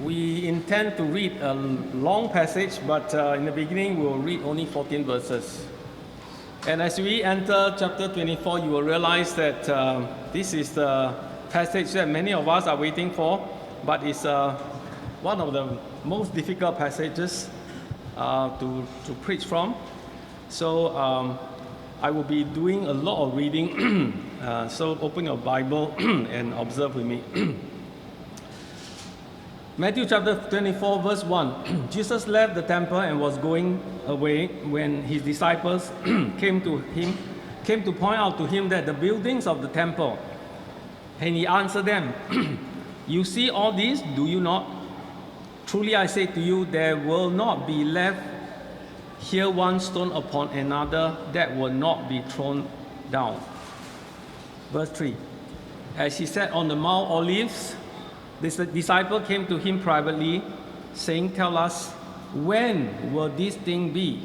We intend to read a long passage, but in the beginning we'll read only 14 verses. And as we enter chapter 24, you will realize that this is the passage that many of us are waiting for, but it's one of the most difficult passages to preach from. So I will be doing a lot of reading, so open your Bible and observe with me. Matthew chapter 24, verse 1. Jesus left the temple and was going away when his disciples came to point out to him that the buildings of the temple. And he answered them, "You see all this, do you not? Truly I say to you, there will not be left here one stone upon another that will not be thrown down." Verse 3. As he sat on the Mount Olives, this disciple came to him privately, saying, "Tell us, when will this thing be?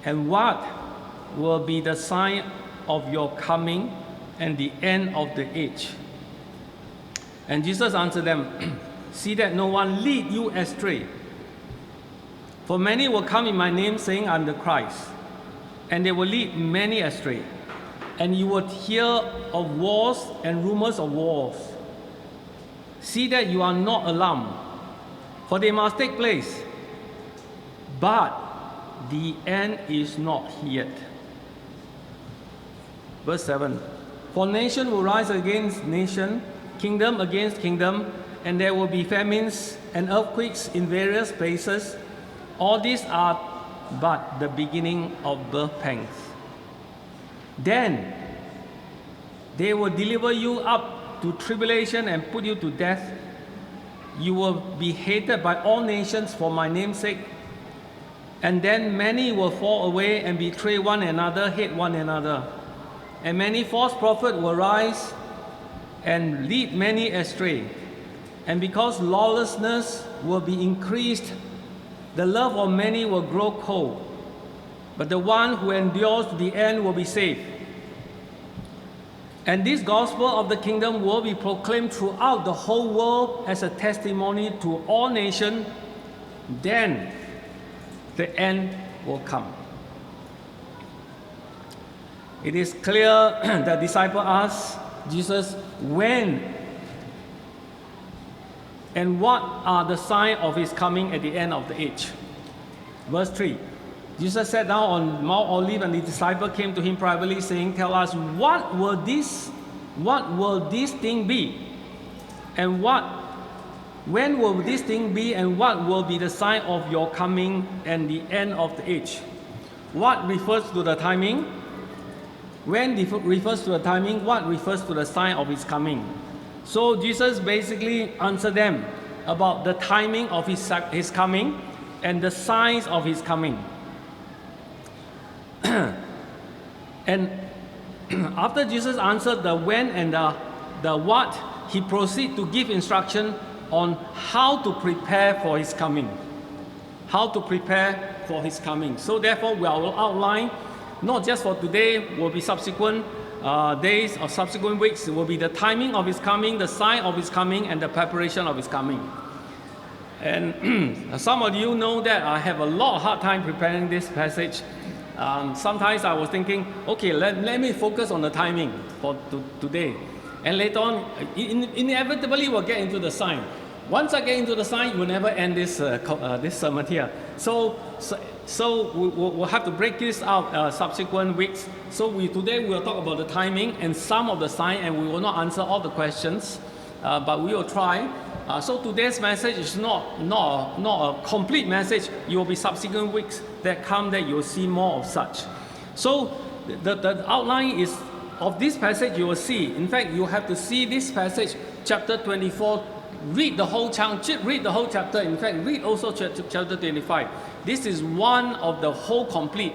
And what will be the sign of your coming and the end of the age?" And Jesus answered them, "See that no one lead you astray. For many will come in my name, saying, 'I'm the Christ,' and they will lead many astray. And you will hear of wars and rumors of wars. See that you are not alarmed, for they must take place. But the end is not yet." Verse 7. "For nation will rise against nation, kingdom against kingdom, and there will be famines and earthquakes in various places. All these are but the beginning of birth pangs. Then they will deliver you up to tribulation and put you to death. You will be hated by all nations for my name's sake. And then many will fall away and betray one another, hate one another. And many false prophets will rise and lead many astray. And because lawlessness will be increased, the love of many will grow cold. But the one who endures to the end will be saved. And this gospel of the kingdom will be proclaimed throughout the whole world as a testimony to all nations. Then the end will come." It is clear the disciple asked Jesus, "When and what are the signs of his coming at the end of the age?" Verse 3. Jesus sat down on Mount Olivet, and the disciple came to him privately, saying, "Tell us, what will this thing be? And when will this thing be, and what will be the sign of your coming and the end of the age?" What refers to the timing? When refers to the timing, what refers to the sign of his coming? So Jesus basically answered them about the timing of his coming and the signs of his coming. And after Jesus answered the when and the what, he proceeded to give instruction on how to prepare for his coming. How to prepare for his coming. So therefore, we will outline, not just for today, will be subsequent days or subsequent weeks. It will be the timing of his coming, the sign of his coming, and the preparation of his coming. And some of you know that I have a lot of hard time preparing this passage. Sometimes I was thinking, okay, let me focus on the timing for today. And later on, inevitably we'll get into the sign. Once I get into the sign, you will never end this sermon here. So we'll have to break this out subsequent weeks. So today we'll talk about the timing and some of the sign, and we will not answer all the questions, but we will try. So today's message is not a complete message. You will be subsequent weeks that come that you will see more of such. So the outline is of this passage you will see. In fact, you have to see this passage, chapter 24. Read the whole chapter. In fact, read also chapter 25. This is one of the whole complete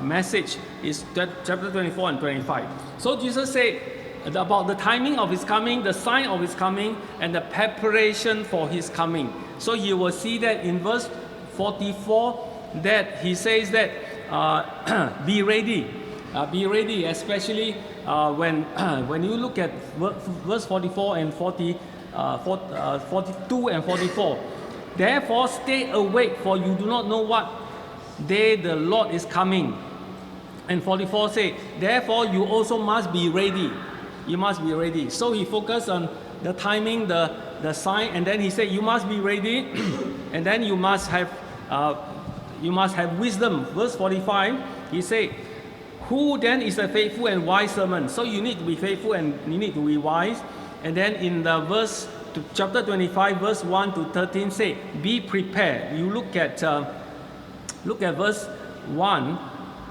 message is chapter 24 and 25. So Jesus said about the timing of his coming, the sign of his coming, and the preparation for his coming. So you will see that in verse 44 that he says that be ready, especially when you look at verse 44 and 45. 42 and 44. Therefore stay awake, for you do not know what day the Lord is coming. And 44 say, therefore you also must be ready. You must be ready. So he focused on the timing, the sign, and then he said, you must be ready, and then you must have wisdom. Verse 45, he said, who then is a faithful and wise servant? So you need to be faithful and you need to be wise. And then in the chapter 25, verse 1 to 13, say, be prepared. You look at verse 1.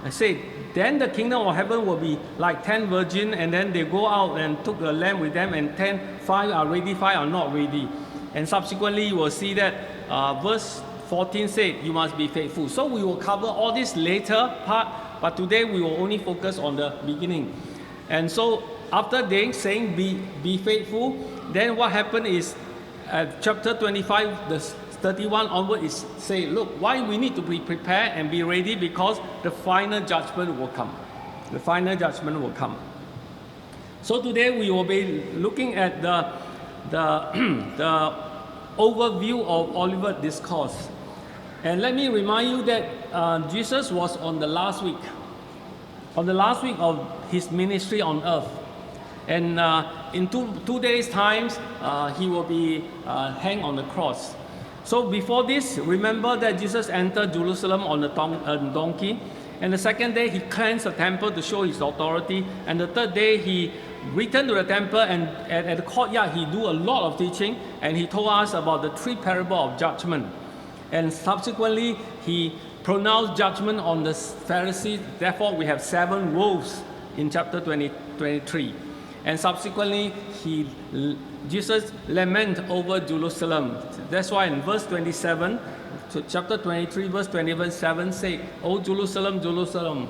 I say, then the kingdom of heaven will be like 10 virgins, and then they go out and took the lamb with them, and 5 are ready, 5 are not ready. And subsequently, you will see that verse 14 said, you must be faithful. So we will cover all this later part, but today we will only focus on the beginning. And so after they saying be faithful, then what happened is chapter 25, the 31 onward is say, look, why we need to be prepared and be ready, because the final judgment will come. The final judgment will come. So today we will be looking at the overview of Olivet Discourse. And let me remind you that Jesus was on the last week of his ministry on earth. And in two days' time, he will be hanged on the cross. So before this, remember that Jesus entered Jerusalem on a donkey. And the second day, he cleansed the temple to show his authority. And the third day, he returned to the temple, and at the courtyard, he do a lot of teaching. And he told us about the 3 parables of judgment. And subsequently, he pronounced judgment on the Pharisees. Therefore, we have 7 woes in chapter 23. And subsequently, Jesus lament over Jerusalem. That's why in verse 27, chapter 23, verse 27 say, O Jerusalem, Jerusalem,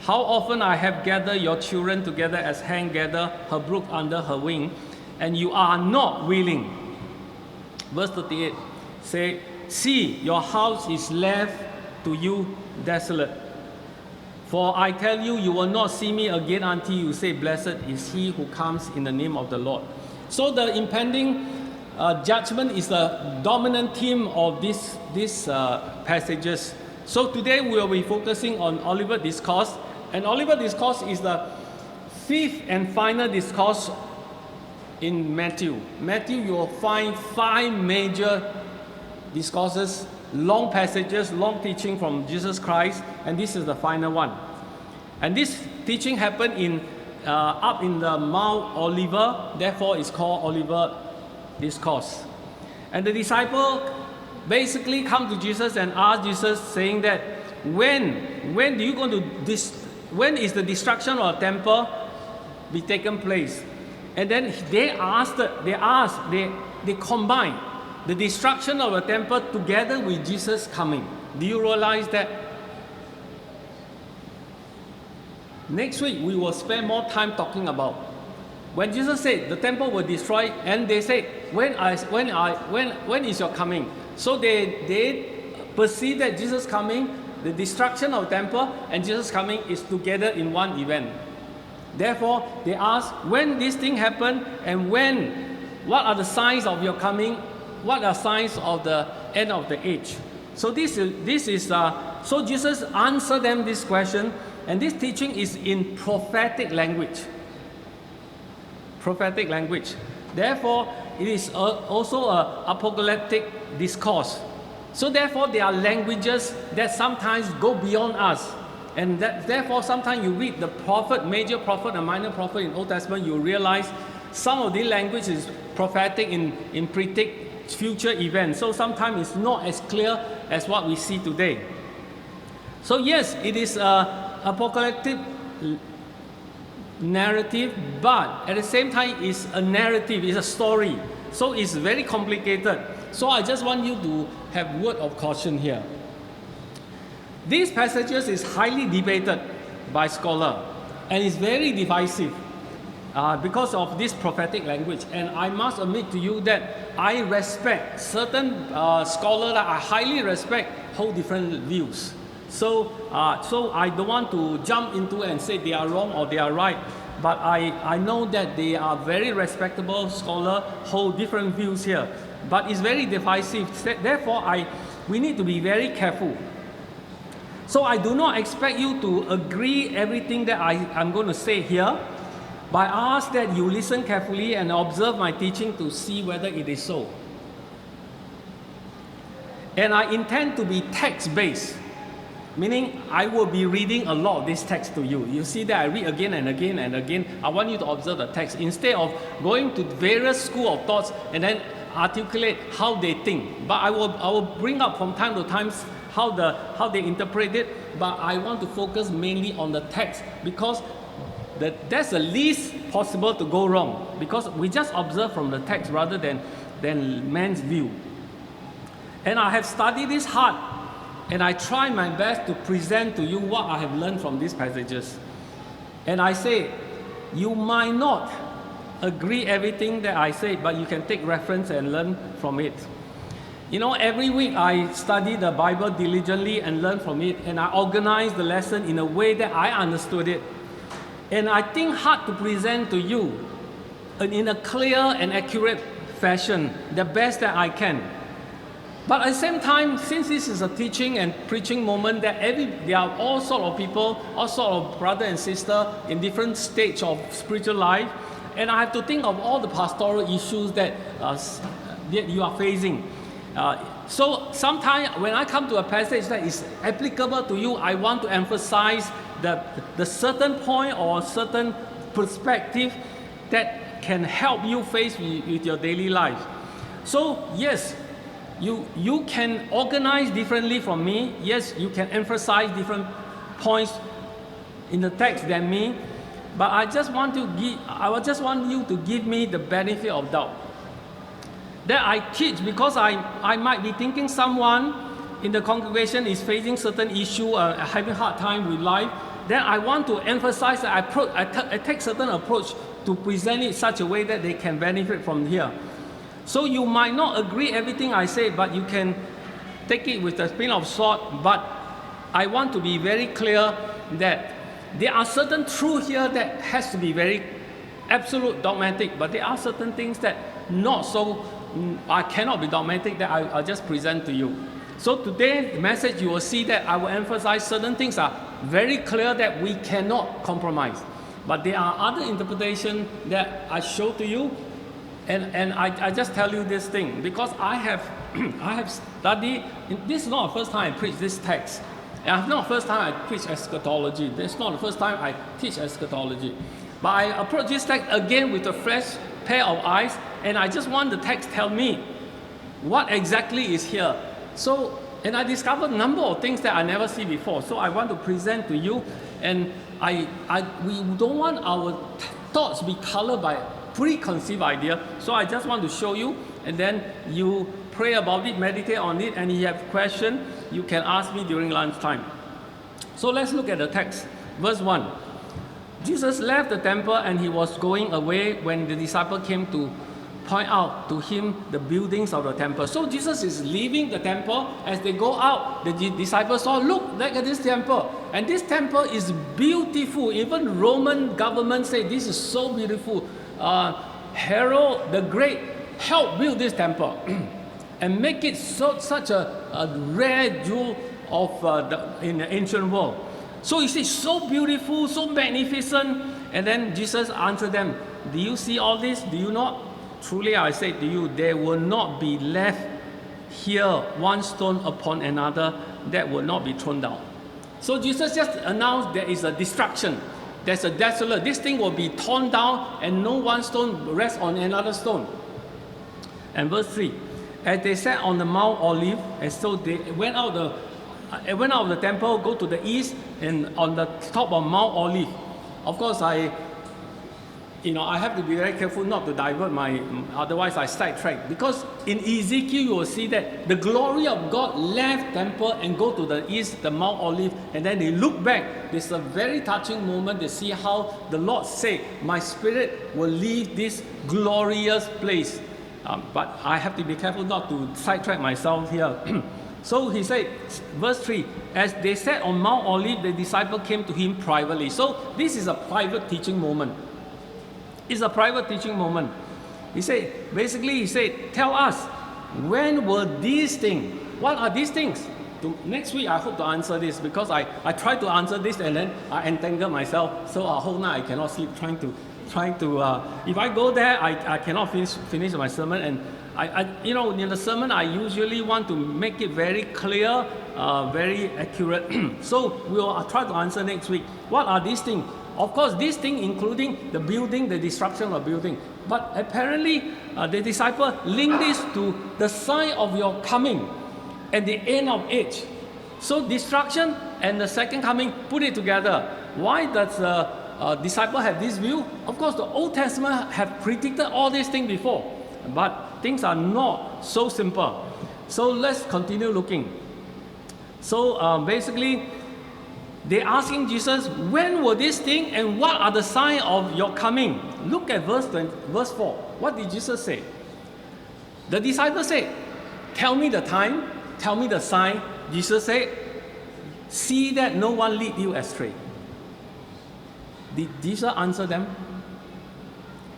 how often I have gathered your children together as hen gather her brood under her wing, and you are not willing. Verse 38 say, see, your house is left to you desolate. For I tell you, you will not see me again until you say, blessed is he who comes in the name of the Lord. So the impending judgment is the dominant theme of these passages. So today we will be focusing on Olivet Discourse. And Olivet Discourse is the 5th and final discourse in Matthew. Matthew, you will find 5 major discourses, long passages, long teaching from Jesus Christ, and this is the final one. And this teaching happened up in the Mount Olivet, therefore it's called Olivet Discourse. And the disciple basically come to Jesus and ask Jesus, saying that when is the destruction of the temple be taken place? And then they combine the destruction of the temple together with Jesus coming. Do you realize that? Next week we will spend more time talking about when Jesus said the temple will destroy, and they say, when is your coming? So they perceive that Jesus coming, the destruction of the temple and Jesus coming is together in one event. Therefore, they ask, when this thing happen, and what are the signs of your coming? What are signs of the end of the age? So so Jesus answered them this question, and this teaching is in prophetic language. Prophetic language. Therefore, it is also an apocalyptic discourse. So therefore, there are languages that sometimes go beyond us. And therefore, sometimes you read the prophet, major prophet and minor prophet in Old Testament, you realize some of the language is prophetic in predict future events. So sometimes it's not as clear as what we see today. So yes, it is apocalyptic narrative, but at the same time it's a narrative, it's a story. So it's very complicated. So I just want you to have word of caution here. These passages is highly debated by scholars, and it's very divisive because of this prophetic language. And I must admit to you that I respect certain scholars that I highly respect hold different views. So I don't want to jump into and say they are wrong or they are right. but I know that they are very respectable scholars, hold different views here. But it's very divisive. Therefore, we need to be very careful. So I do not expect you to agree everything that I'm going to say here, but I ask that you listen carefully and observe my teaching to see whether it is so. And I intend to be text-based, meaning I will be reading a lot of this text to you. You see that I read again and again and again. I want you to observe the text instead of going to various school of thoughts and then articulate how they think. But I will bring up from time to time how they interpret it, but I want to focus mainly on the text because that's the least possible to go wrong, because we just observe from the text rather than man's view. And I have studied this hard, and I try my best to present to you what I have learned from these passages. And I say, you might not agree everything that I say, but you can take reference and learn from it. You know, every week I study the Bible diligently and learn from it, and I organize the lesson in a way that I understood it. And I think hard to present to you in a clear and accurate fashion, the best that I can. But at the same time, since this is a teaching and preaching moment, there are all sort of people, all sort of brother and sister in different stage of spiritual life, and I have to think of all the pastoral issues that you are facing. So sometimes when I come to a passage that is applicable to you, I want to emphasize the certain point or certain perspective that can help you face with your daily life. So yes, you can organize differently from me. Yes, you can emphasize different points in the text than me. But I just want you to give me the benefit of doubt. That I teach because I might be thinking someone in the congregation is facing certain issue, having a hard time with life. Then I want to emphasize that I take certain approach to present it such a way that they can benefit from here. So you might not agree everything I say, but you can take it with a pinch of salt. But I want to be very clear that there are certain truths here that has to be very absolute dogmatic, but there are certain things that not so, I cannot be dogmatic that I'll just present to you. So today, the message, you will see that I will emphasize certain things are very clear that we cannot compromise. But there are other interpretations that I show to you, and I just tell you this thing, because I have studied, this is not the first time I preach this text. And it's not the first time I preach eschatology. This is not the first time I teach eschatology. But I approach this text again with a fresh pair of eyes, and I just want the text to tell me what exactly is here. So, and I discovered a number of things that I never see before. So I want to present to you, and we don't want our thoughts be colored by preconceived idea. So I just want to show you, and then you pray about it, meditate on it, and if you have questions, you can ask me during lunchtime. So let's look at the text. Verse 1. Jesus left the temple and he was going away when the disciple came to point out to him the buildings of the temple. So Jesus is leaving the temple. As they go out, the disciples saw, look at this temple. And this temple is beautiful. Even Roman government say this is so beautiful. Herod the Great helped build this temple and make it such a rare jewel of in the ancient world. So you see, so beautiful, so magnificent. And then Jesus answered them, do you see all this? Do you not? Truly I say to you, there will not be left here one stone upon another that will not be thrown down. So Jesus just announced there is a destruction. There's a desolate. This thing will be torn down and no one stone rests on another stone. And verse 3, as they sat on the Mount Olive, and so they went out of the temple, go to the east, and on the top of Mount Olive. Of course, I have to be very careful not to divert otherwise I sidetrack. Because in Ezekiel, you will see that the glory of God left temple and go to the east, the Mount Olive, and then they look back. There's a very touching moment to see how the Lord said, my spirit will leave this glorious place. But I have to be careful not to sidetrack myself here. So he said, verse 3, as they sat on Mount Olive, the disciple came to him privately. So this is a private teaching moment. It's a private teaching moment. He said, tell us, when were these things? What are these things? Next week, I hope to answer this, because I try to answer this and then I entangle myself. So a whole night I cannot sleep trying to if I go there, I cannot finish my sermon. And in the sermon, I usually want to make it very clear, very accurate. So we'll try to answer next week. What are these things? Of course, these things including the building, the destruction of building. But apparently, the disciple linked this to the sign of your coming at the end of age. So destruction and the second coming, put it together. Why does the disciple have this view? Of course, the Old Testament have predicted all these things before, but things are not so simple. So let's continue looking. So basically, they're asking Jesus, when were these things and what are the signs of your coming? Look at verse 4. What did Jesus say? The disciple said, tell me the time, tell me the sign. Jesus said, see that no one lead you astray. Did Jesus answer them?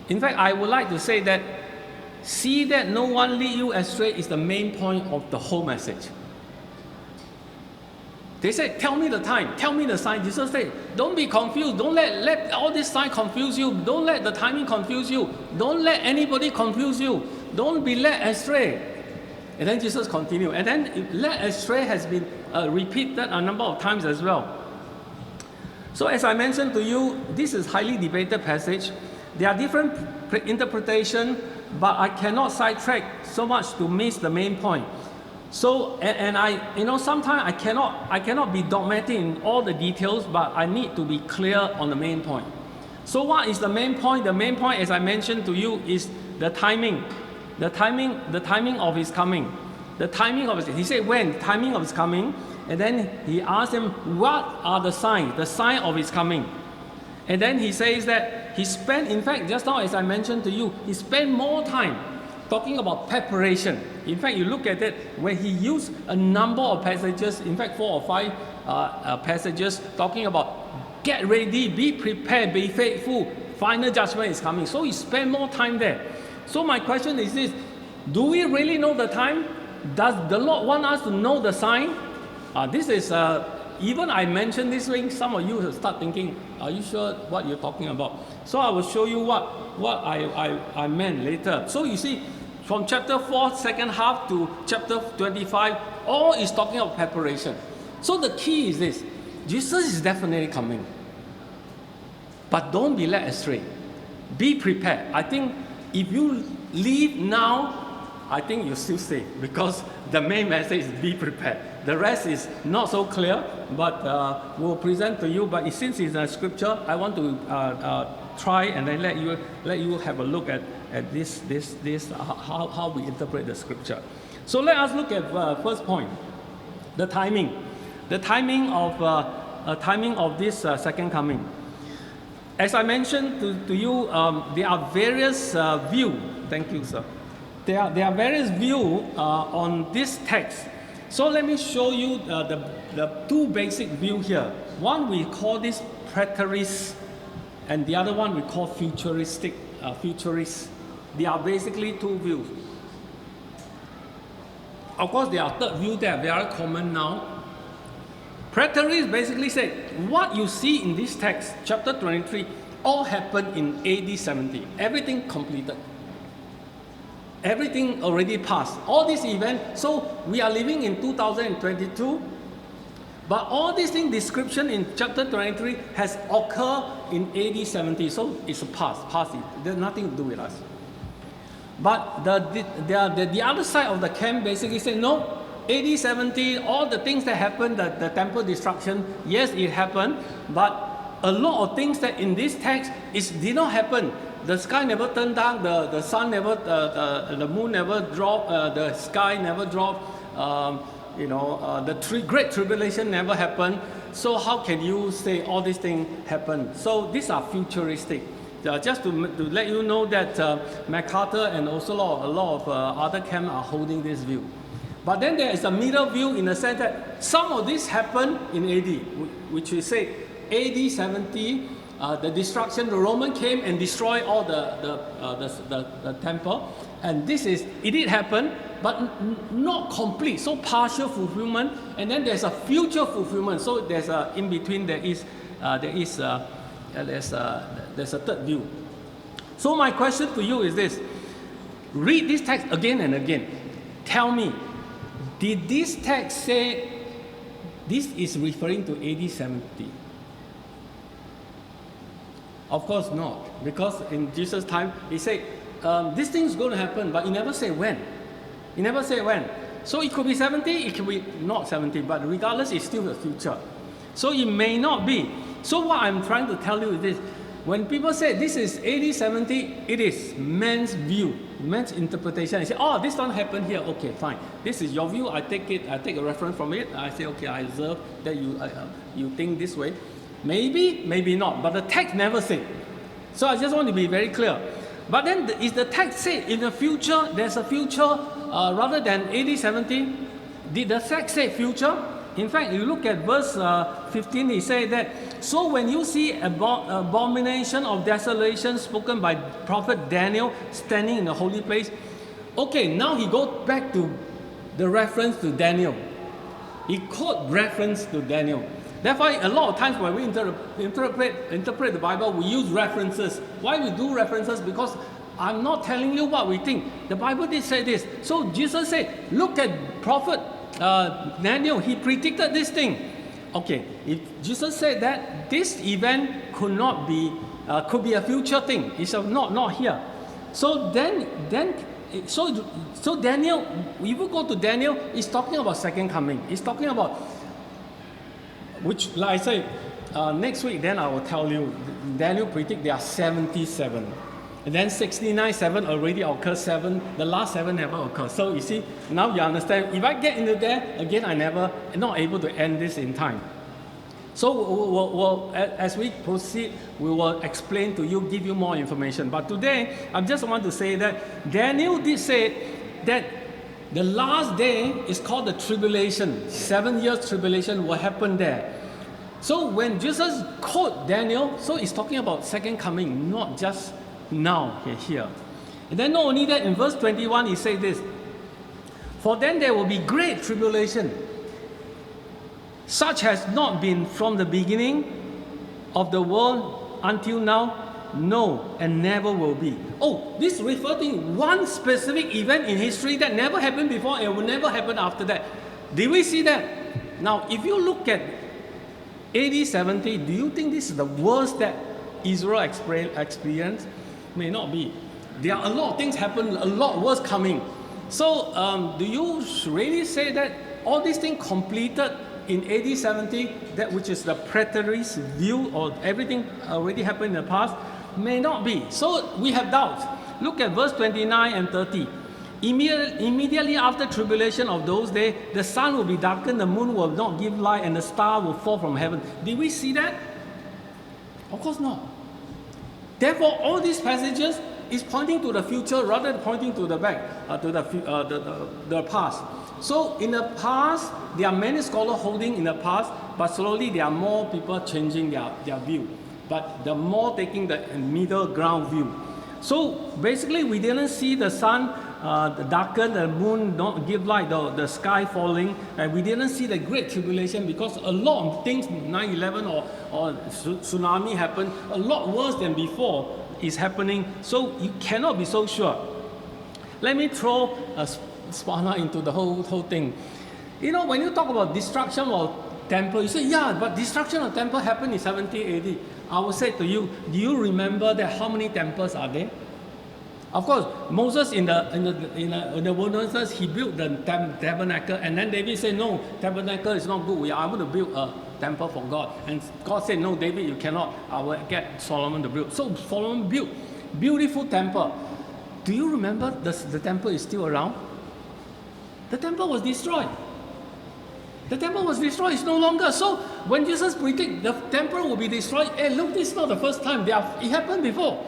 In fact, I would like to say that see that no one lead you astray is the main point of the whole message. They said, tell me the time, tell me the sign. Jesus said, don't be confused. Don't let all this sign confuse you. Don't let the timing confuse you. Don't let anybody confuse you. Don't be led astray. And then Jesus continued. And then led astray has been repeated a number of times as well. So as I mentioned to you, this is highly debated passage. There are different interpretations, but I cannot sidetrack so much to miss the main point. So, and sometimes I cannot be dogmatic in all the details, but I need to be clear on the main point. So what is the main point? The main point, as I mentioned to you, is the timing. The timing of his coming. The timing of his, he said when, timing of his coming, and then he asked him, what are the signs? The sign of his coming. And then he says that he spent, in fact, just now as I mentioned to you, he spent more time talking about preparation. In fact, you look at it, when he used a number of passages, in fact 4 or 5 passages, talking about get ready, be prepared, be faithful, final judgment is coming. So he spent more time there. So my question is this, do we really know the time? Does the Lord want us to know the sign? This is, even I mentioned this thing, some of you will start thinking, are you sure what you're talking about? So I will show you what I meant later. So you see, from chapter 4, second half to chapter 25, all is talking about preparation. So the key is this, Jesus is definitely coming. But don't be led astray. Be prepared. I think if you leave now, I think you still stay, because the main message is be prepared. The rest is not so clear, but we'll present to you. But since it's a scripture, I want to try and then let you have a look at this how we interpret the scripture. So let us look at first point, the timing of this second coming. As I mentioned to you, there are various views. Thank you, sir. There are various views on this text. So let me show you the two basic views here. One we call this preterist, and the other one we call futuristic. Futurist. They are basically two views. Of course, there are third views that are very common now. Preterists basically said, what you see in this text, chapter 23, all happened in AD 70. Everything completed. Everything already passed. All these events, so we are living in 2022, but all these things description in chapter 23 has occurred in AD 70. So it's a past. There's nothing to do with us. But the other side of the camp basically said, no, AD 70, all the things that happened, the temple destruction, yes, it happened, but a lot of things that in this text did not happen. The sky never turned down, the sun never, the moon never dropped, the sky never dropped, the great tribulation never happened. So how can you say all these things happened? So these are futuristic. Just to let you know that MacArthur and also a lot of other camps are holding this view. But then there is a middle view in the sense that some of this happened in AD, which we say AD 70, the destruction, the Roman came and destroyed all the temple. And it did happen, but not complete, so partial fulfillment. And then there's a future fulfillment. So there's a, in between there's a third view. So my question to you is this. Read this text again and again. Tell me, did this text say this is referring to AD 70? Of course not, because in Jesus' time, he said, this thing is going to happen, but he never said when. He never said when. So it could be 70, it could be not 70, but regardless, it's still the future. So it may not be. So what I'm trying to tell you is this. When people say this is AD 70, it is man's view, man's interpretation. They say, oh, this don't happen here. Okay, fine. This is your view. I take a reference from it. I say, okay, I observe that you think this way. Maybe, maybe not. But the text never said. So I just want to be very clear. But then is the text say in the future, there's a future rather than AD 70? Did the text say future? In fact, you look at verse 15, he said that, so when you see abomination of desolation spoken by prophet Daniel standing in the holy place, okay, now he goes back to the reference to Daniel. He quote reference to Daniel. Therefore, a lot of times when we interpret the Bible, we use references. Why we do references? Because I'm not telling you what we think. The Bible did say this. So Jesus said, look at prophet Daniel, he predicted this thing. Okay, if Jesus said that this event could be a future thing. It's not here. So so Daniel, if you go to Daniel, he's talking about second coming. He's talking about, which, like I say, next week, then I will tell you, Daniel predict there are 77. And then 69, 7 already occurred, 7, the last 7 never occurred. So you see, now you understand, if I get into there, again, not able to end this in time. So as we proceed, we will explain to you, give you more information. But today, I just want to say that Daniel did say that the last day is called the tribulation. 7 years tribulation will happen there. So when Jesus quote Daniel, so he's talking about second coming, not just now here. And then not only that, in verse 21, he said this, for then there will be great tribulation, such has not been from the beginning of the world until now, no, and never will be. Oh, this refers to one specific event in history that never happened before and will never happen after that. Did we see that? Now, if you look at AD 70, do you think this is the worst that Israel experienced? May not be. There are a lot of things happen, a lot worse coming. So, do you really say that all these things completed in AD 70, that which is the preterist view, or everything already happened in the past? May not be. So we have doubts. Look at verse 29 and 30. Immediately after tribulation of those days, the sun will be darkened, the moon will not give light, and the star will fall from heaven. Did we see that? Of course not. Therefore, all these passages is pointing to the future rather than pointing to the back, to the past. So in the past, there are many scholars holding in the past, but slowly there are more people changing their view. But the more taking the middle ground view. So basically, we didn't see the sun darken, the moon don't give light, the sky falling, and we didn't see the great tribulation because a lot of things, 9/11 or tsunami happened, a lot worse than before is happening. So you cannot be so sure. Let me throw a spanner into the whole thing. You know, when you talk about destruction of temple, you say, yeah, but destruction of temple happened in 70 AD. I will say to you, do you remember that how many temples are there? Of course, Moses in the wilderness, he built the tabernacle, and then David said, no, tabernacle is not good. I want to build a temple for God. And God said, no, David, you cannot. I will get Solomon to build. So Solomon built beautiful temple. Do you remember the temple is still around? The temple was destroyed. The temple was destroyed. It's no longer. So when Jesus predicted the temple will be destroyed, hey, look, this is not the first time. It happened before.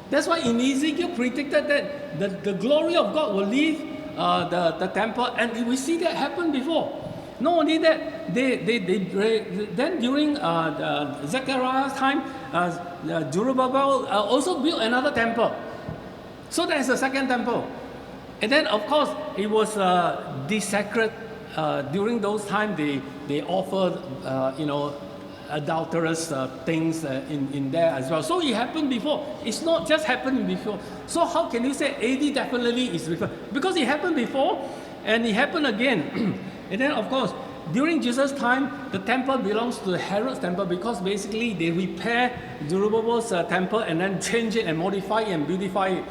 That's why in Ezekiel predicted that the glory of God will leave the temple, and we see that happen before. Not only that, then during Zechariah's time, Zerubbabel also built another temple. So that's the second temple. And then, of course, it was desecrated. During those times, they offered, adulterous things in there as well. So it happened before. It's not just happening before. So how can you say AD definitely is referred? Because it happened before, and it happened again. And then, of course, during Jesus' time, the temple belongs to Herod's temple, because basically they repair Zerubbabel's temple and then change it and modify it and beautify it.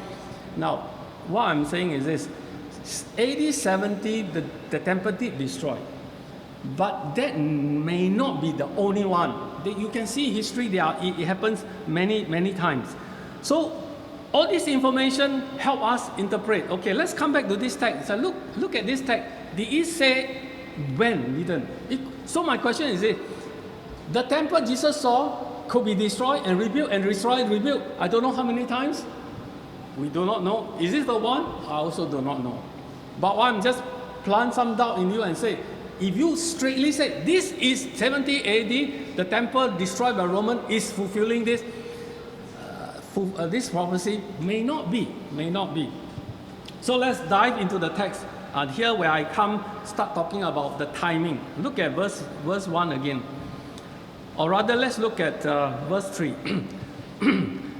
Now, what I'm saying is this: AD 70, the temple did destroy. But that may not be the only one. You can see history, it happens many, many times. So all this information help us interpret. Okay, let's come back to this text. So look at this text. Did it say when? Didn't. So my question is this: the temple Jesus saw could be destroyed and rebuilt and destroyed and rebuilt. I don't know how many times. We do not know. Is this the one? I also do not know. But I'm just plant some doubt in you and say, if you straightly say this is 70 AD, the temple destroyed by Roman is fulfilling this, this prophecy, may not be. So let's dive into the text. Here where I start talking about the timing. Look at verse 1 again. Or rather, let's look at verse 3.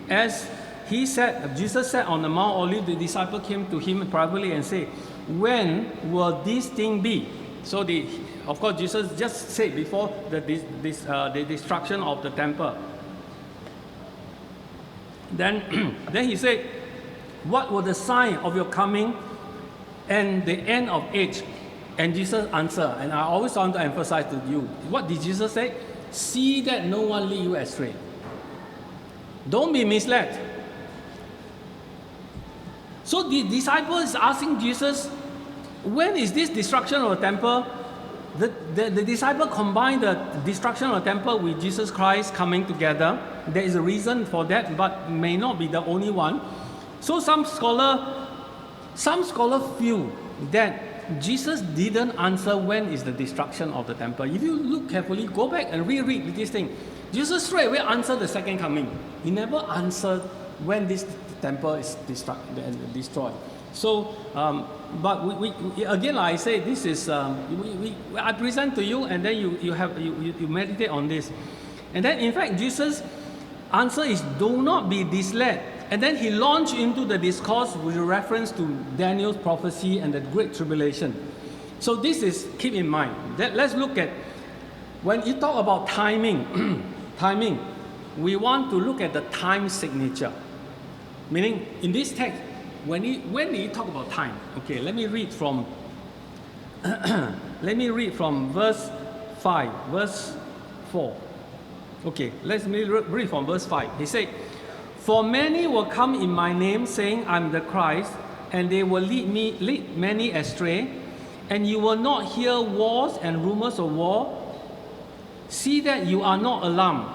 As Jesus said on the Mount Olivet, the disciple came to him privately and said, when will this thing be? So of course, Jesus just said before the destruction of the temple. Then he said, what was the sign of your coming and the end of age? And Jesus answered, and I always want to emphasize to you, what did Jesus say? See that no one lead you astray. Don't be misled. So the disciple is asking Jesus, when is this destruction of the temple? The disciple combined the destruction of the temple with Jesus Christ coming together. There is a reason for that, but may not be the only one. So some scholar feel that Jesus didn't answer when is the destruction of the temple. If you look carefully, go back and reread this thing. Jesus straight away answered the second coming. He never answered when this temple is destroyed. So, but we again, like I say, this is I present to you, and then you meditate on this, and then in fact Jesus' answer is do not be misled, and then he launched into the discourse with reference to Daniel's prophecy and the Great Tribulation. So this is keep in mind. Let's look at when you talk about timing. Timing, we want to look at the time signature. Meaning, in this text, when he talk about time, okay, let me read from verse 5, verse 4. Okay, let me read from verse 5. He said, for many will come in my name, saying, I'm the Christ, and they will lead many astray, and you will not hear wars and rumors of war. See that you are not alarmed,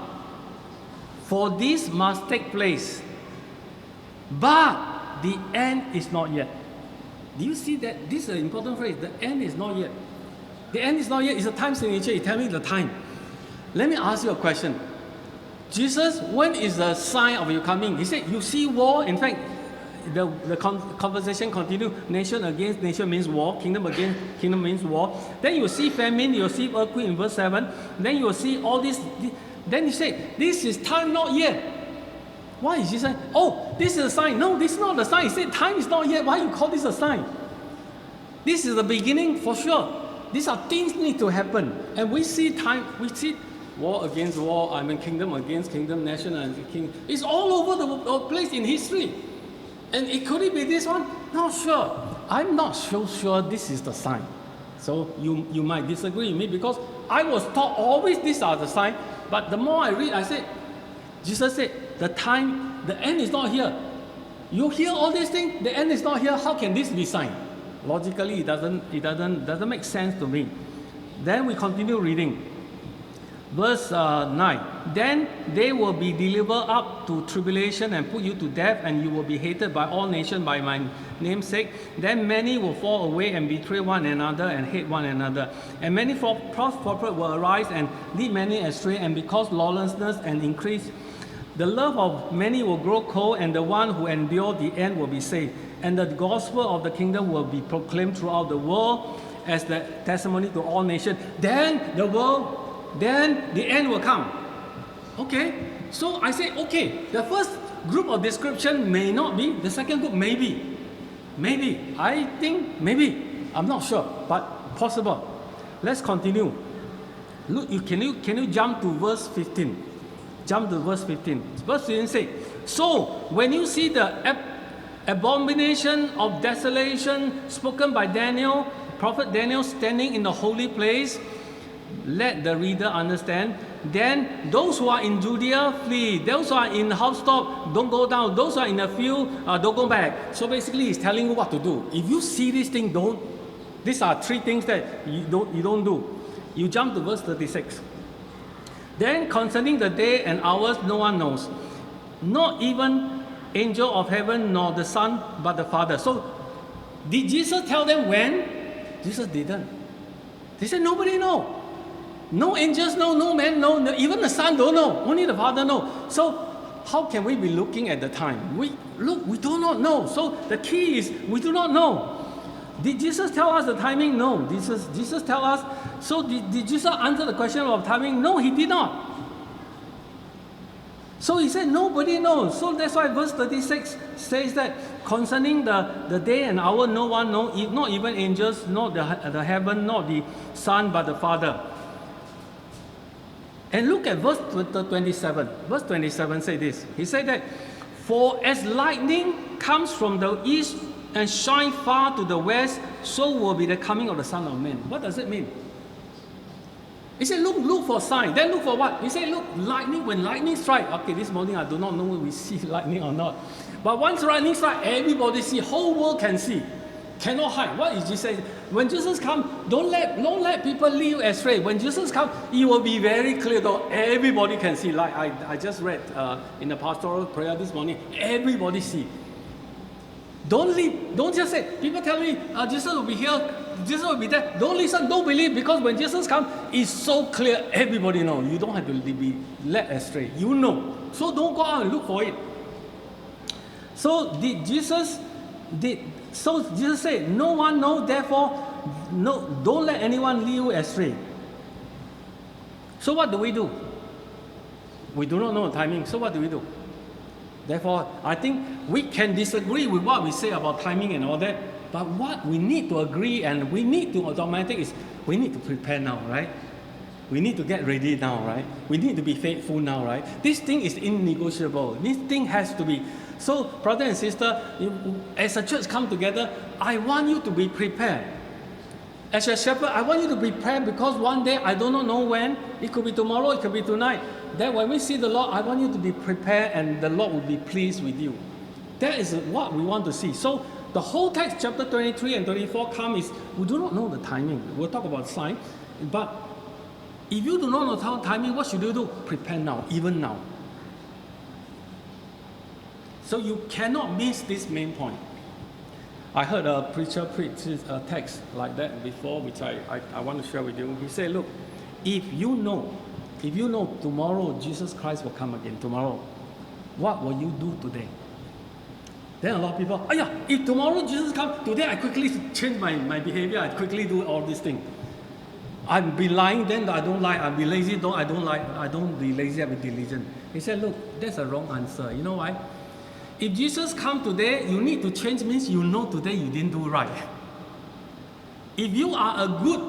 for this must take place. But the end is not yet. Do you see that? This is an important phrase. The end is not yet. The end is not yet. It's a time signature. You tell me the time. Let me ask you a question. Jesus, when is the sign of your coming? He said, you see war. In fact, the conversation continues. Nation against nation means war. Kingdom against kingdom means war. Then you see famine. You see earthquake in verse 7. Then you will see all this. Then he said, this is time not yet. Why is he saying, oh, this is a sign? No, this is not the sign. He said, time is not yet. Why you call this a sign? This is the beginning for sure. These are things need to happen. And we see time, we see war against war, kingdom against kingdom, nation against king. It's all over the place in history. And could it be this one? Not sure. I'm not so sure this is the sign. So you might disagree with me because I was taught always these are the signs. But the more I read, I said, Jesus said, the end is not here. You hear all these things, the end is not here. How can this be sign? Logically, it doesn't make sense to me. Then we continue reading. Verse 9, then they will be delivered up to tribulation and put you to death, and you will be hated by all nations by my name's sake. Then many will fall away and betray one another and hate one another. And many false prophets will arise and lead many astray, and because lawlessness and increase, the love of many will grow cold, and the one who endure the end will be saved. And the gospel of the kingdom will be proclaimed throughout the world as the testimony to all nations. Then the end will come. Okay, so I say, okay, the first group of description may not be, the second group maybe. I think maybe, I'm not sure, but possible. Let's continue. Look, can you jump to verse 15? Jump to verse 15. Verse 15 says, so when you see the abomination of desolation spoken by Daniel, prophet Daniel, standing in the holy place, let the reader understand. Then those who are in Judea flee. Those who are in the housetop, don't go down. Those who are in the field, don't go back. So basically, he's telling you what to do. If you see this thing, don't. These are three things that you don't do. You jump to verse 36. Then concerning the day and hours, no one knows, not even angel of heaven, nor the Son, but the Father. So did Jesus tell them when? Jesus didn't. They said nobody knows. No angels know, no man know, even the Son don't know, only the Father know. So how can we be looking at the time? We do not know. So the key is we do not know. Did Jesus tell us the timing? No. Jesus tell us. So did Jesus answer the question of timing? No, he did not. So he said nobody knows. So that's why verse 36 says that concerning the day and hour, no one knows, not even angels, not the heaven, not the Son, but the Father. And look at verse 27. Verse 27 say this. He said that, for as lightning comes from the east and shines far to the west, so will be the coming of the Son of Man. What does it mean? He said, look for sign. Then look for what? He said, look, lightning, when lightning strike. Okay, this morning I do not know if we see lightning or not. But once lightning strike, everybody see, whole world can see. Cannot hide. What is Jesus saying? When Jesus comes, don't let people lead you astray. When Jesus comes, it will be very clear though. Everybody can see. Like I just read in the pastoral prayer this morning, everybody see. Don't just say, people tell me, Jesus will be here, Jesus will be there. Don't listen, don't believe, because when Jesus comes, it's so clear, everybody knows. You don't have to be led astray. You know. So don't go out and look for it. So Jesus said, no one knows, therefore, no, don't let anyone lead you astray. So what do? We do not know the timing, so what do? Therefore, I think we can disagree with what we say about timing and all that, but what we need to agree and we need to automatic is we need to prepare now, right? We need to get ready now, right? We need to be faithful now, right? This thing is innegotiable. This thing has to be. So, brother and sister, as a church come together, I want you to be prepared. As a shepherd, I want you to be prepared because one day, I do not know when, it could be tomorrow, it could be tonight. Then when we see the Lord, I want you to be prepared and the Lord will be pleased with you. That is what we want to see. So, the whole text, chapter 23 and 24 come is, we do not know the timing. We'll talk about sign, but if you do not know the timing, what should you do? Prepare now, even now. So you cannot miss this main point. I heard a preacher preach a text like that before, which I want to share with you. He said, look, if you know tomorrow Jesus Christ will come again, tomorrow, what will you do today? Then a lot of people, if tomorrow Jesus comes, today I quickly change my behavior, I quickly do all these things. I'll be lying, then I don't lie. I'll be lazy, I don't be lazy, I'll be diligent. He said, look, that's a wrong answer. You know why? If Jesus come today, you need to change means you know today you didn't do right. If you are a good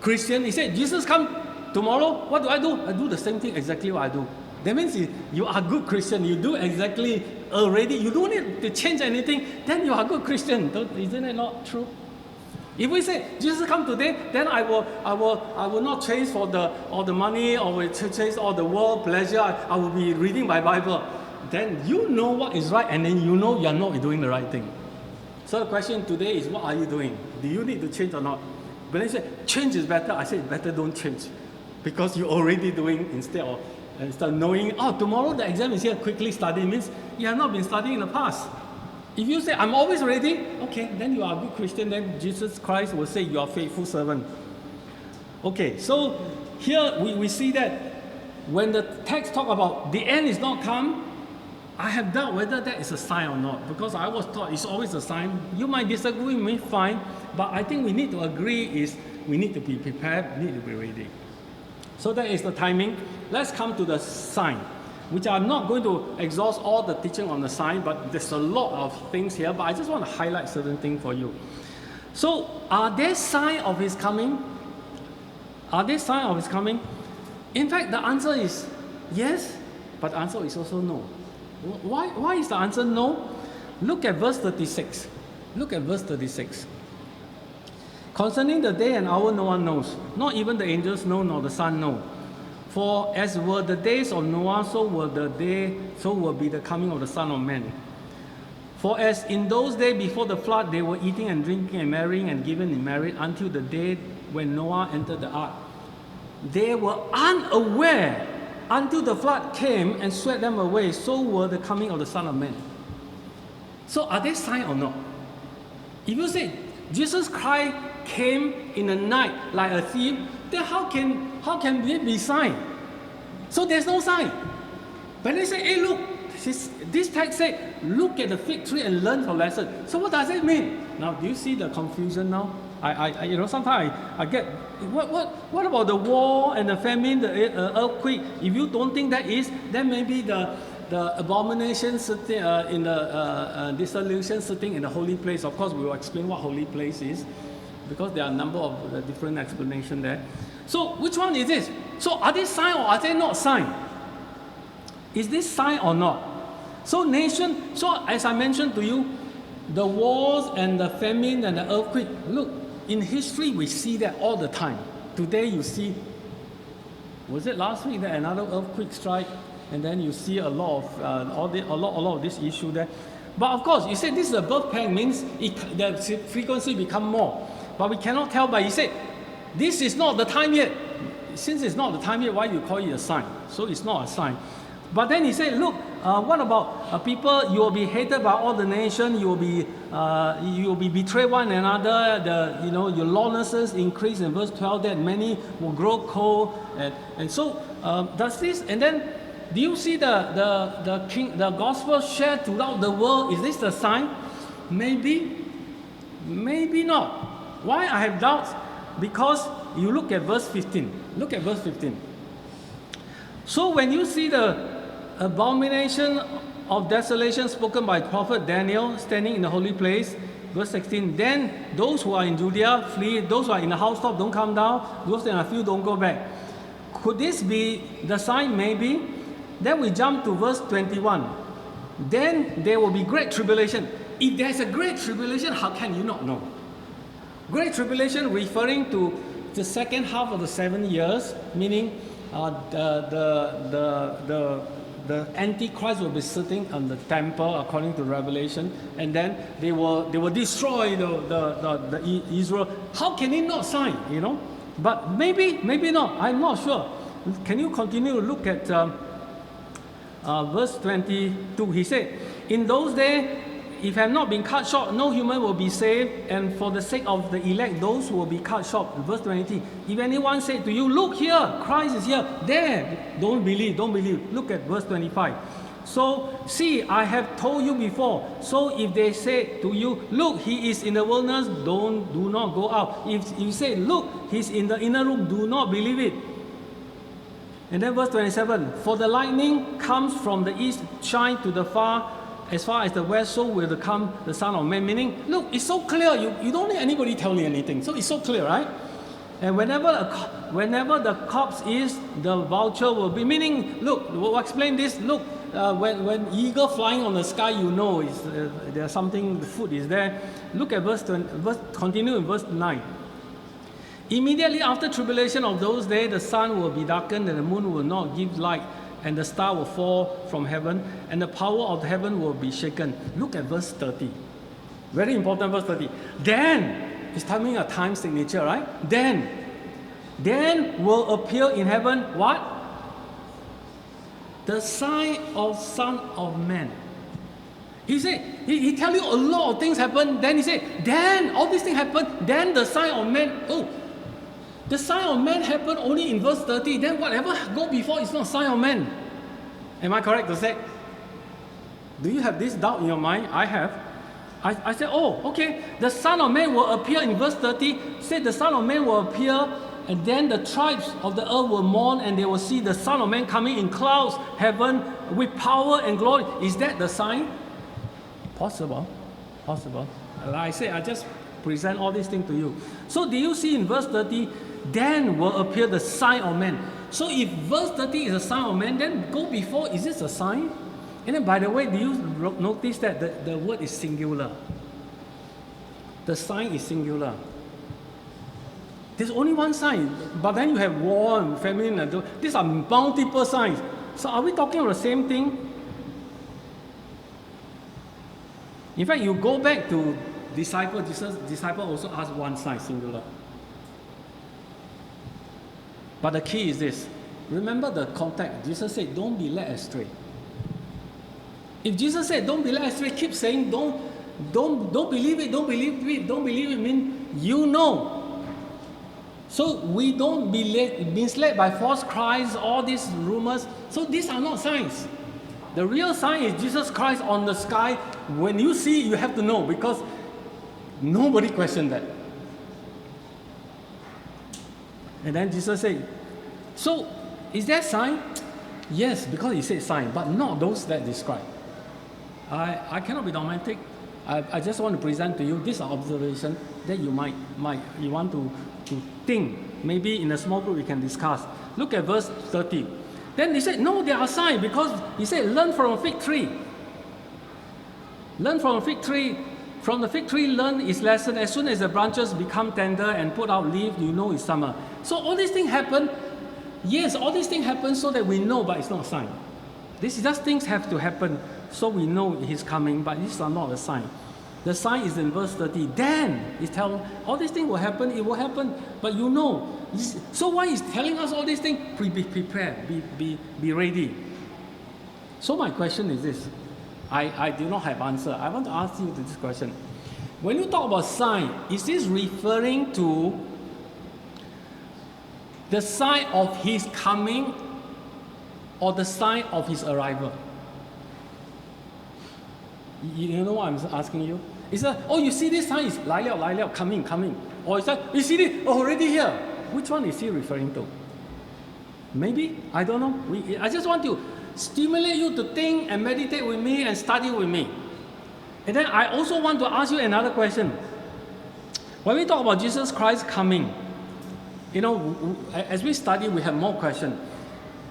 Christian, he said, Jesus come tomorrow, what do? I do the same thing exactly what I do. That means you are a good Christian, you do exactly already, you don't need to change anything, then you are a good Christian. Isn't it not true? If we say Jesus come today, then I will not chase for all the money or will chase all the world pleasure. I will be reading my Bible. Then you know what is right, and then you know you are not doing the right thing. So the question today is, what are you doing? Do you need to change or not? When I say change is better, I say better don't change. Because you're already doing instead of knowing, oh, tomorrow the exam is here, quickly study, means you have not been studying in the past. If you say, I'm always ready, okay, then you are a good Christian, then Jesus Christ will say, you are a faithful servant. Okay, so here we see that when the text talk about the end is not come, I have doubt whether that is a sign or not, because I was taught it's always a sign. You might disagree with me, fine, but I think we need to agree is we need to be prepared, we need to be ready. So that is the timing. Let's come to the sign, which I'm not going to exhaust all the teaching on the sign, but there's a lot of things here, but I just want to highlight certain things for you. So are there signs of his coming? Are there signs of his coming? In fact, the answer is yes, but the answer is also no. Why is the answer no? Look at verse 36. Look at verse 36. Concerning the day and hour no one knows, not even the angels know, nor the Son know. For as were the days of Noah, so will be the coming of the Son of Man. For as in those days before the flood, they were eating and drinking and marrying and given in marriage until the day when Noah entered the ark. They were unaware until the flood came and swept them away. So were the coming of the Son of Man. So are they signs or not? If you say Jesus Christ came in the night like a thief, then how can it be sign? So there's no sign. But they say, hey, look, this text said, look at the fig tree and learn from lesson. So what does it mean? Now, do you see the confusion now? Sometimes I get, what about the war and the famine, the earthquake? If you don't think that is, then maybe the abomination sitting in the dissolution sitting in the holy place. Of course, we will explain what holy place is, because there are a number of different explanations there. So which one is this? So are they sign or are they not sign? Is this sign or not? So as I mentioned to you, the wars and the famine and the earthquake, look, in history we see that all the time. Today you see, was it last week that another earthquake strike? And then you see a lot of this issue there. But of course, you say this is a birth pang, means the frequency become more. But we cannot tell. But you say, this is not the time yet. Since it's not the time yet, why do you call it a sign? So it's not a sign. But then he said, look, what about people? You will be hated by all the nations. You will be betrayed one another. Your lawlessness increase in verse 12. That many will grow cold. And so does this? And then do you see the gospel shared throughout the world? Is this the sign? Maybe, maybe not. Why I have doubts? Because you look at verse 15. Look at verse 15. So when you see the abomination of desolation spoken by prophet Daniel standing in the holy place, verse 16, then those who are in Judea flee, those who are in the housetop don't come down, those in the field don't go back. Could this be the sign? Maybe. Then we jump to verse 21. Then there will be great tribulation. If there's a great tribulation, how can you not know? Great tribulation referring to the second half of the 7 years, meaning the Antichrist will be sitting on the temple according to Revelation, and then they will destroy the Israel. How can it not sign? But maybe not. I'm not sure. Can you continue to look at verse 22? He said, in those days, if have not been cut short, no human will be saved, and for the sake of the elect, those will be cut short. Verse 20. If anyone say to you, look here, Christ is here, there, don't believe. Look at verse 25. So, see, I have told you before. So if they say to you, look, he is in the wilderness, do not go out. If you say, look, he's in the inner room, do not believe it. And then verse 27. For the lightning comes from the east, shine to the far as the west, so will come the Son of Man. Meaning, look, it's so clear. You don't need anybody telling you anything. So it's so clear, right? And whenever the corpse is, the vulture will be. Meaning, look, we'll explain this. Look, when eagle flying on the sky, there's something. The food is there. Look at continue in verse 9. Immediately after tribulation of those days, the sun will be darkened, and the moon will not give light, and the star will fall from heaven, and the power of heaven will be shaken. Look at verse 30. Very important, verse 30. Then, it's telling a time signature, right? Then then will appear in heaven what? The sign of Son of Man. He said, he tell you a lot of things happen, then he said, then all these things happen, then the sign of man, the sign of man happened only in verse 30, then whatever go before is not sign of man. Am I correct to say? Do you have this doubt in your mind? I have. I said, okay, the Son of Man will appear in verse 30, said the Son of Man will appear, and then the tribes of the earth will mourn, and they will see the Son of Man coming in clouds, heaven, with power and glory. Is that the sign? Possible. Like I say, I just present all these things to you. So do you see in verse 30, then will appear the sign of man. So if verse 30 is a sign of man, then go before, is this a sign? And then by the way, do you notice that the word is singular? The sign is singular. There's only one sign, but then you have war and famine, and these are multiple signs. So are we talking about the same thing? In fact, you go back to disciple, Jesus' disciple also asked one sign, singular. But the key is this. Remember the context. Jesus said, don't be led astray. If Jesus said, don't be led astray, keep saying, don't believe it, mean you know. So we don't be misled by false cries, all these rumors. So these are not signs. The real sign is Jesus Christ on the sky. When you see, you have to know, because nobody questioned that. And then Jesus said, so is that sign? Yes, because he said sign, but not those that describe. I cannot be dogmatic. I just want to present to you this observation that you you want to think. Maybe in a small group we can discuss. Look at verse 30. Then he said, no, there are signs, because he said, learn from a fig tree. Learn from a fig tree. From the fig tree, learn its lesson. As soon as the branches become tender and put out leaf, you know it's summer. So all these things happen. Yes, all these things happen so that we know, but it's not a sign. This is just things have to happen so we know he's coming, but these are not a sign. The sign is in verse 30. Then he's telling all these things will happen, it will happen, but you know. So why he's telling us all these things? Be prepared, be ready. So my question is this. I do not have answer. I want to ask you this question. When you talk about sign, is this referring to the sign of his coming or the sign of his arrival? You know what I'm asking you? It's like, you see this sign is 来了, coming. Or it's like, you see this, already here. Which one is he referring to? Maybe, I don't know. I just want to stimulate you to think and meditate with me and study with me. And then I also want to ask you another question. When we talk about Jesus Christ coming, as we study, we have more questions.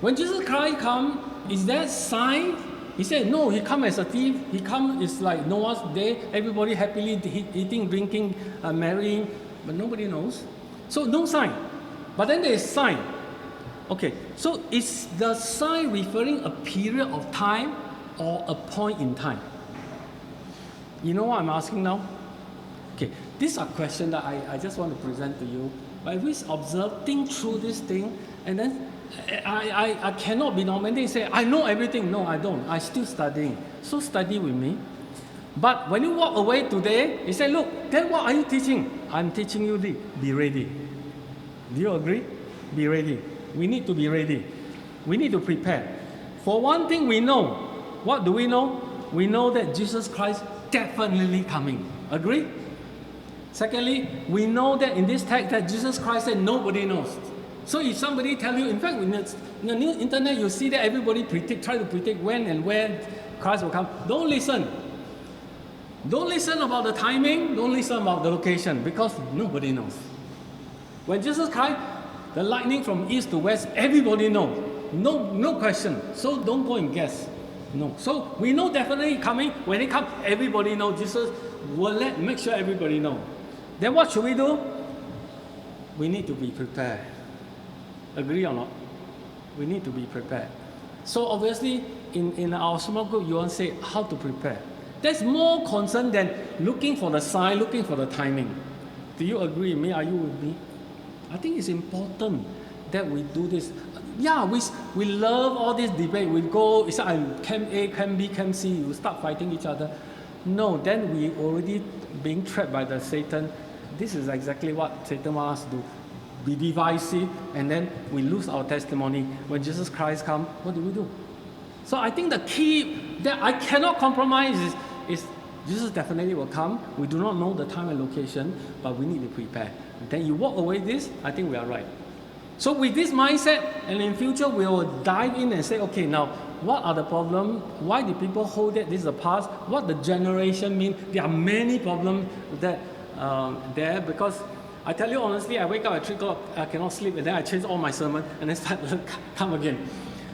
When Jesus Christ comes, is that sign? He said, no, he come as a thief. He come is like Noah's day. Everybody happily eating, drinking, marrying, but nobody knows. So no sign. But then there is sign. Okay, so is the sign referring a period of time or a point in time? You know what I'm asking now? Okay, these are questions that I just want to present to you. But if we observe, think through this thing, and then I cannot be dogmatic and say, I know everything. No, I don't. I'm still studying. So study with me. But when you walk away today, you say, look, then what are you teaching? I'm teaching you this. Be ready. Do you agree? Be ready. We need to be ready. We need to prepare. For one thing we know. What do we know? We know that Jesus Christ definitely coming. Agree? Secondly, we know that in this text that Jesus Christ said nobody knows. So if somebody tell you, in fact, in the new internet, you see that everybody try to predict when and where Christ will come. Don't listen. Don't listen about the timing. Don't listen about the location, because nobody knows. When Jesus Christ, the lightning from east to west, everybody knows. No question. So don't go and guess. No. So we know definitely coming. When it comes, everybody knows. Jesus will make sure everybody knows. Then what should we do? We need to be prepared. Agree or not? We need to be prepared. So obviously, in our small group, you want to say how to prepare. That's more concern than looking for the sign, looking for the timing. Do you agree with me? Are you with me? I think it's important that we do this. Yeah, we love all this debate. We go, it's like camp A, camp B, camp C, you start fighting each other. No, then we already being trapped by the Satan. This is exactly what Satan wants us to do. Be divisive, and then we lose our testimony. When Jesus Christ comes, what do? So I think the key that I cannot compromise is Jesus definitely will come. We do not know the time and location, but we need to prepare. Then you walk away this, I think we are right. So with this mindset, and in future we will dive in and say, okay, now what are the problems? Why do people hold that this is the past? What the generation mean? There are many problems that there, because I tell you honestly, I wake up at 3 o'clock, I cannot sleep, and then I change all my sermon, and then start come again.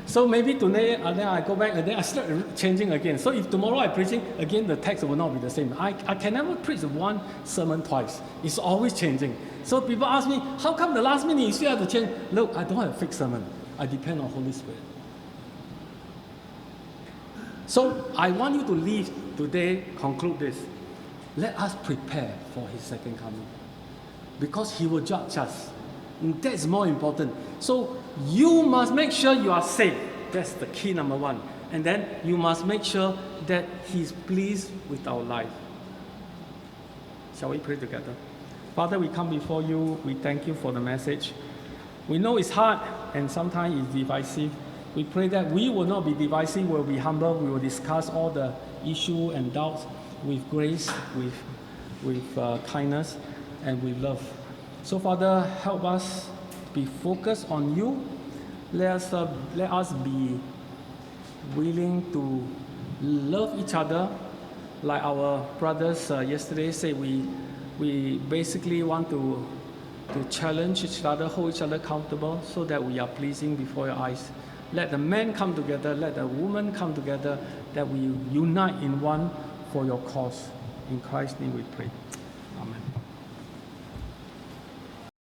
So maybe today, then I go back, and then I start changing again. So if tomorrow I'm preaching, again the text will not be the same. I can never preach one sermon twice. It's always changing. So people ask me, how come the last minute you still have to change? Look, I don't have a fixed sermon. I depend on Holy Spirit. So I want you to leave today, conclude this. Let us prepare for His second coming. Because He will judge us. And that's more important. So you must make sure you are safe. That's the key number one. And then you must make sure that He's pleased with our life. Shall we pray together? Father, we come before you. We thank you for the message. We know it's hard and sometimes it's divisive. We pray that we will not be divisive, we'll be humble, we will discuss all the issue and doubts with grace, with kindness, and with love. So Father, help us be focused on you. Let us be willing to love each other, like our brothers yesterday said. We basically want to challenge each other, hold each other accountable, so that we are pleasing before your eyes. Let the men come together, let the women come together, that we unite in one for your cause. In Christ's name we pray.